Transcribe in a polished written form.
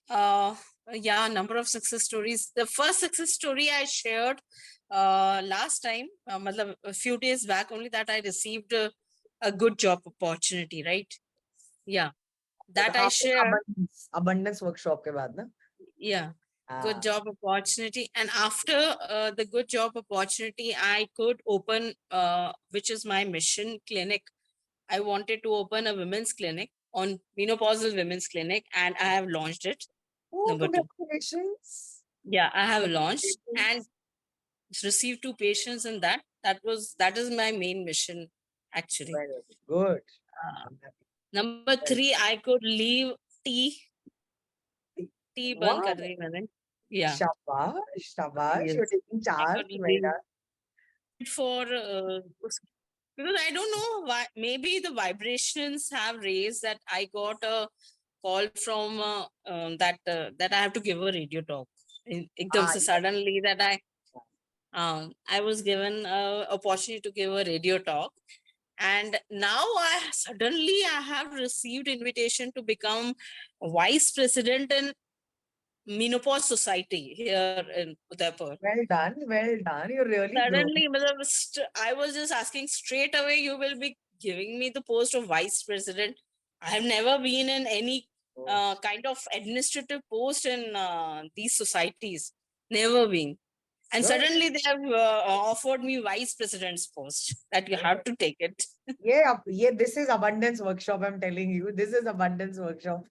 Uh, yeah, number of success stories. The first success story I shared last time, matlab, a few days back only, that I received a good job opportunity, right? Yeah, that I After shared. abundance workshop के बाद ना? Yeah, good हाँ. job opportunity. And after the good job opportunity, I could open, which is my mission, clinic. I wanted to open a women's clinic on menopausal women's clinic, and I have launched it. Oh, Number two. congratulations. Yeah, I have launched and Congratulations. received 2 patients in that. That is my main mission, actually. Very good. Uh, I'm happy. number Very three, I could leave tea. good. Tea बंद Wow. कर दी मैंने. Yeah. Shabash. Shabash. You're Yes. taking I charge. could Well leave done. for because I don't know why. Maybe the vibrations have raised that I got a call from that I have to give a radio talk. एकदम Ah, से yes. suddenly that I was given a opportunity to give a radio talk, and now I have received invitation to become vice president in menopause society here in Udaipur. Well done. Well done. You're really growing. Suddenly, I was just asking straight away, you will be giving me the post of vice president. I have never been in any Oh, kind of administrative post in these societies. Never been. And good. suddenly they have offered me vice president's post that you have to take it. Yeah, yeah, this is abundance workshop. I'm telling you, this is abundance workshop.